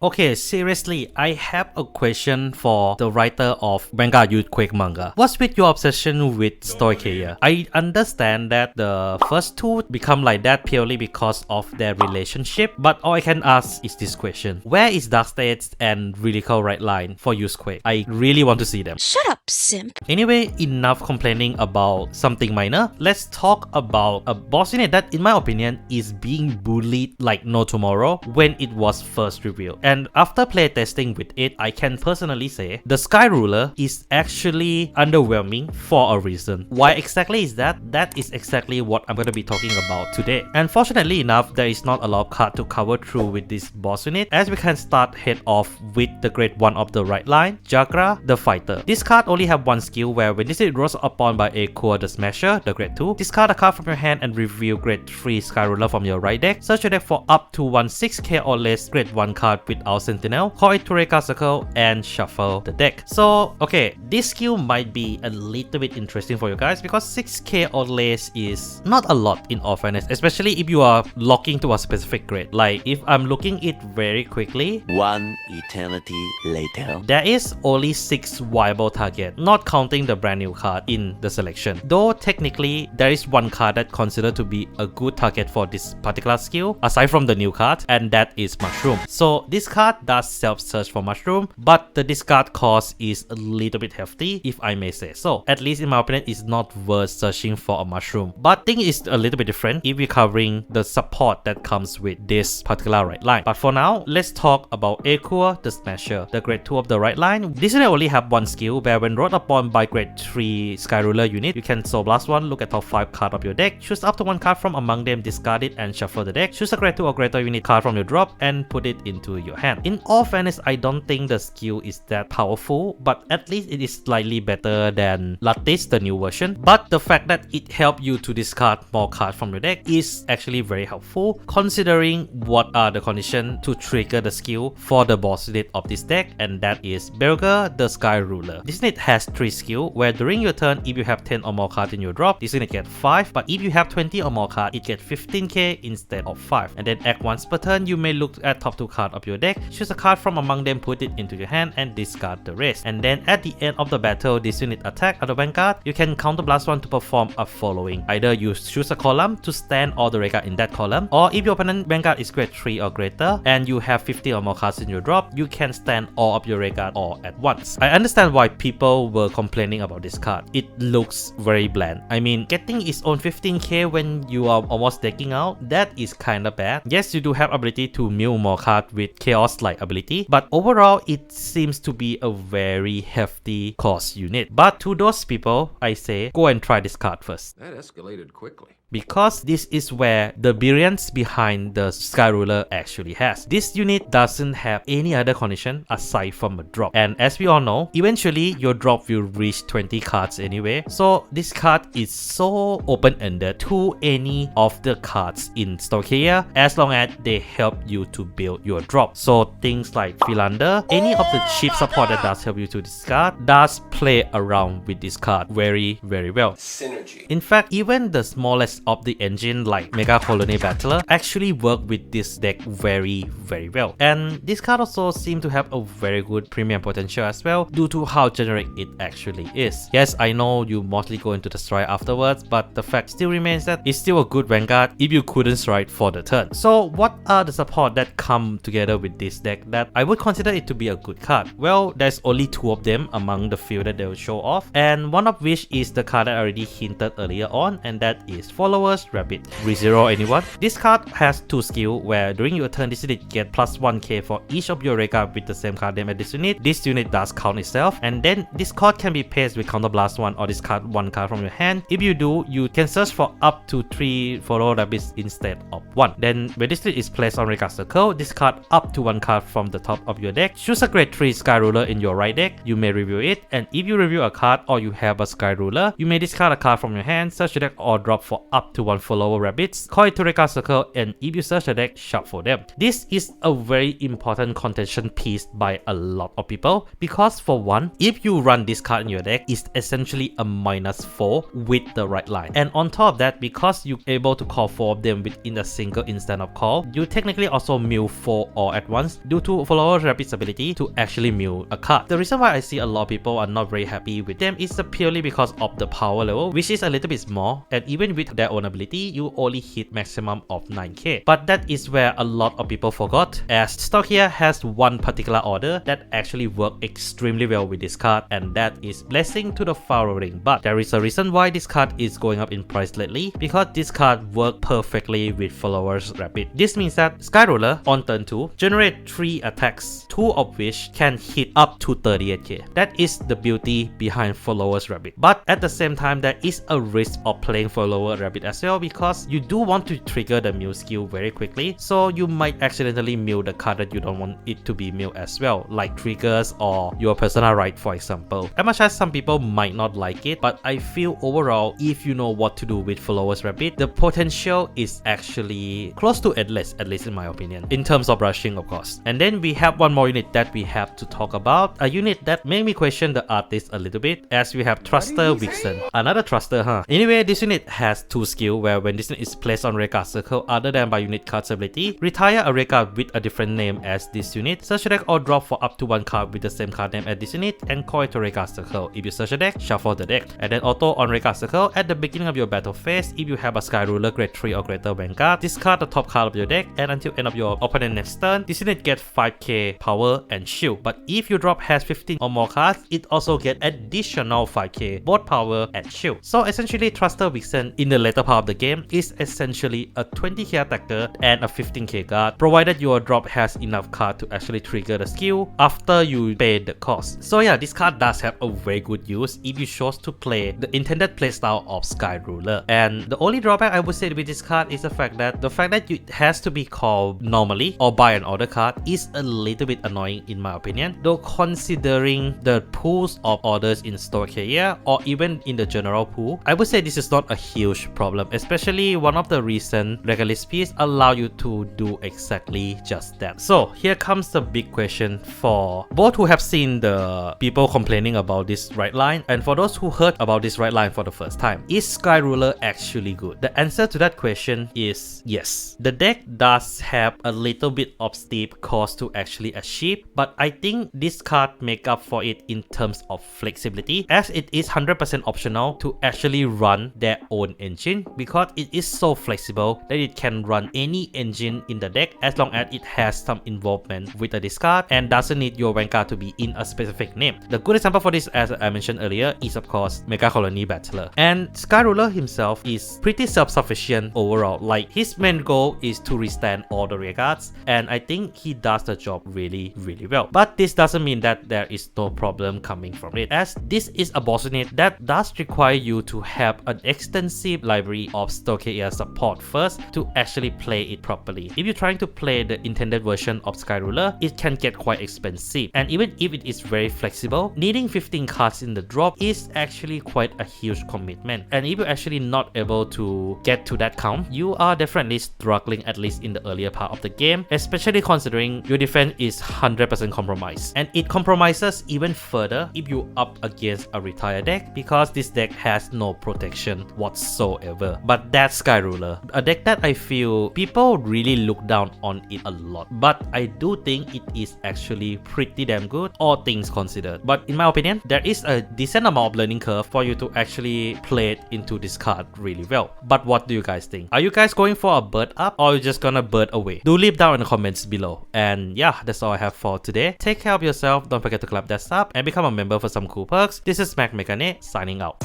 Okay, seriously, I have a question for the writer of Vanguard Youthquake manga. What's with your obsession with Stoicheia? I understand that the first two become like that purely because of their relationship, but all I can ask is this question. Where is Dark States and Lyrical Right Line for Youthquake? I really want to see them. Shut up, simp. Anyway, enough complaining about something minor. Let's talk about a boss unit that, in my opinion, is being bullied like no tomorrow when it was first revealed. And after playtesting with it, I can personally say the Skyruler is actually underwhelming for a reason. Why exactly is that? That is exactly what I'm going to be talking about today. And fortunately enough, there is not a lot of card to cover through with this boss unit, as we can start head off with the grade 1 of the right line, Jagra The Fighter. This card only have one skill where when this is rose upon by Akura The Smasher, the grade 2, discard a card from your hand and reveal grade 3 Skyruler from your right deck. Search your deck for up to 1 6k or less grade 1 card without Sentinel, call it to Reka Circle and shuffle the deck. So okay, this skill might be a little bit interesting for you guys because 6k or less is not a lot in all fairness, especially if you are locking to a specific grade. Like if I'm looking it very quickly, one eternity later, there is only 6 viable target, not counting the brand new card in the selection. Though technically there is one card that considered to be a good target for this particular skill aside from the new card, and that is Mushroom. So this card does self-search for Mushroom, but the discard cost is a little bit hefty, if I may say so. At least in my opinion, it's not worth searching for a Mushroom. But thing is a little bit different if we're covering the support that comes with this particular right line. But for now, let's talk about Akura The Smasher, the grade 2 of the right line. This unit only have one skill where when rolled upon by grade 3 Skyruler unit, you can Soul Blast 1, look at top 5 card of your deck, choose up to 1 card from among them, discard it and shuffle the deck, choose a grade 2 or greater unit card from your drop and put it into your hand. In all fairness, I don't think the skill is that powerful, but at least it is slightly better than Lattice, the new version. But the fact that it helps you to discard more cards from your deck is actually very helpful, considering what are the conditions to trigger the skill for the boss unit of this deck, and that is Vanguard the Skyruler. This unit has 3 skills, where during your turn, if you have 10 or more cards in your drop, this unit gets 5, but if you have 20 or more cards, it gets 15k instead of 5. And then act once per turn, you may look at top 2 cards of your deck, choose a card from among them, put it into your hand and discard the rest. And then at the end of the battle, this unit attack at the Vanguard, you can counter blast 1 to perform a following. Either you choose a column to stand all the Reka in that column, or if your opponent Vanguard is grade 3 or greater and you have 50 or more cards in your drop, you can stand all of your Reka all at once. I understand why people were complaining about this card. It looks very bland. I mean, getting its own 15k when you are almost decking out, that is kinda bad. Yes, you do have ability to mill more cards with chaos-like ability, but overall it seems to be a very hefty cost unit. But to those people, I say go and try this card first. That escalated quickly. Because this is where the brilliance behind the Skyruler actually has. This unit doesn't have any other condition aside from a drop. And as we all know, eventually your drop will reach 20 cards anyway. So this card is so open-ended to any of the cards in Stoicheia as long as they help you to build your drop. So things like Philander, any of the cheap support that does help you to discard, does play around with this card very well. Synergy. In fact, even the smallest of the engine like Mega Colony Battler actually work with this deck very well. And this card also seems to have a very good premium potential as well due to how generic it actually is. Yes, I know you mostly go into the stride afterwards, but the fact still remains that it's still a good Vanguard if you couldn't stride for the turn. So what are the support that come together with this deck that I would consider it to be a good card? Well, there's only 2 of them among the few that they will show off, and one of which is the card that I already hinted earlier on, and that is Followers Rapid. Rezero anyone? This card has 2 skills where during your turn this unit get plus 1k for each of your Reka with the same card name as this unit. This unit does count itself, and then this card can be placed with Counter Blast 1 or discard 1 card from your hand. If you do, you can search for up to 3 Follow Rabbits instead of 1. Then when this unit is placed on Reka Circle, discard up to 1 card from the top of your deck. Choose a grade 3 Skyruler in your right deck. You may review it, and if you review a card or you have a Skyruler, you may discard a card from your hand, search your deck or drop for up up to 1 follower rabbits, call it to Jagra circle, and if you search the deck, shuffle them. This is a very important contention piece by a lot of people because for one, if you run this card in your deck, it's essentially a -4 with the right line. And on top of that, because you're able to call 4 of them within a single instant of call, you technically also mill 4 all at once due to follower rabbit's ability to actually mill a card. The reason why I see a lot of people are not very happy with them is purely because of the power level, which is a little bit small, and even with their own ability, you only hit maximum of 9k. But that is where a lot of people forgot, as stock here has one particular order that actually worked extremely well with this card, and that is Blessing to the Following. But there is a reason why this card is going up in price lately, because this card worked perfectly with Followers Rabbit. This means that Skyruler on turn 2 generate 3 attacks, 2 of which can hit up to 38k. That is the beauty behind Followers Rabbit. But at the same time, there is a risk of playing Follower Rabbit as well, because you do want to trigger the mill skill very quickly, so you might accidentally mill the card that you don't want it to be milled as well, like triggers or your personal right, for example. As much as some people might not like it, but I feel overall, if you know what to do with Followers Rabbit, the potential is actually close to endless, at least in my opinion, in terms of rushing, of course. And then we have one more unit that we have to talk about, a unit that made me question the artist a little bit, as we have Thruster Vixen. Another Thruster, huh? Anyway, this unit has 2 skills where when this unit is placed on Jagra circle other than by unit card's ability, retire a Jagra with a different name as this unit, search a deck or drop for up to 1 card with the same card name as this unit, and call it to Jagra circle. If you search a deck, shuffle the deck. And then auto on Jagra circle at the beginning of your battle phase, if you have a Skyruler grade 3 or greater Vanguard, discard the top card of your deck, and until end of your opponent next turn, this unit gets 5k power and shield. But if your drop has 15 or more cards, it also gets additional 5k, both power and shield. So essentially, Thruster Vixen in the later part of the game is essentially a 20k attacker and a 15k guard, provided your drop has enough card to actually trigger the skill after you pay the cost. So yeah, this card does have a very good use if you chose to play the intended playstyle of Skyruler. And the only drawback I would say with this card is the fact that it has to be called normally or by an order card is a little bit annoying in my opinion, though considering the pools of orders in store here or even in the general pool, I would say this is not a huge problem, especially one of the recent Regalist piece allow you to do exactly just that. So here comes the big question for both who have seen the people complaining about this right line and for those who heard about this right line for the first time. Is Skyruler actually good? The answer to that question is yes. The deck does have a little bit of steep cost to actually achieve, but I think this card make up for it in terms of flexibility, as it is 100% optional to actually run their own engine, because it is so flexible that it can run any engine in the deck as long as it has some involvement with the discard and doesn't need your Vanguard to be in a specific name. The good example for this, as I mentioned earlier, is of course Mega Colony Battler. And Skyruler himself is pretty self-sufficient overall, like his main goal is to restand all the rearguards, and I think he does the job really well. But this doesn't mean that there is no problem coming from it, as this is a boss unit that does require you to have an extensive library of Stokeia support first to actually play it properly. If you're trying to play the intended version of Skyruler, it can get quite expensive, and even if it is very flexible, needing 15 cards in the drop is actually quite a huge commitment. And if you're actually not able to get to that count, you are definitely struggling, at least in the earlier part of the game, especially considering your defense is 100% compromised. And it compromises even further if you up against a retire deck, because this deck has no protection whatsoever. But that's Skyruler, a deck that I feel people really look down on it a lot, but I do think it is actually pretty damn good, all things considered. But in my opinion, there is a decent amount of learning curve for you to actually play it into this card really well. But what do you guys think? Are you guys going for a bird up, or are you just gonna bird away? Do leave down in the comments below. And yeah, that's all I have for today. Take care of yourself, don't forget to clap that sub and become a member for some cool perks. This is Mac Megane signing out.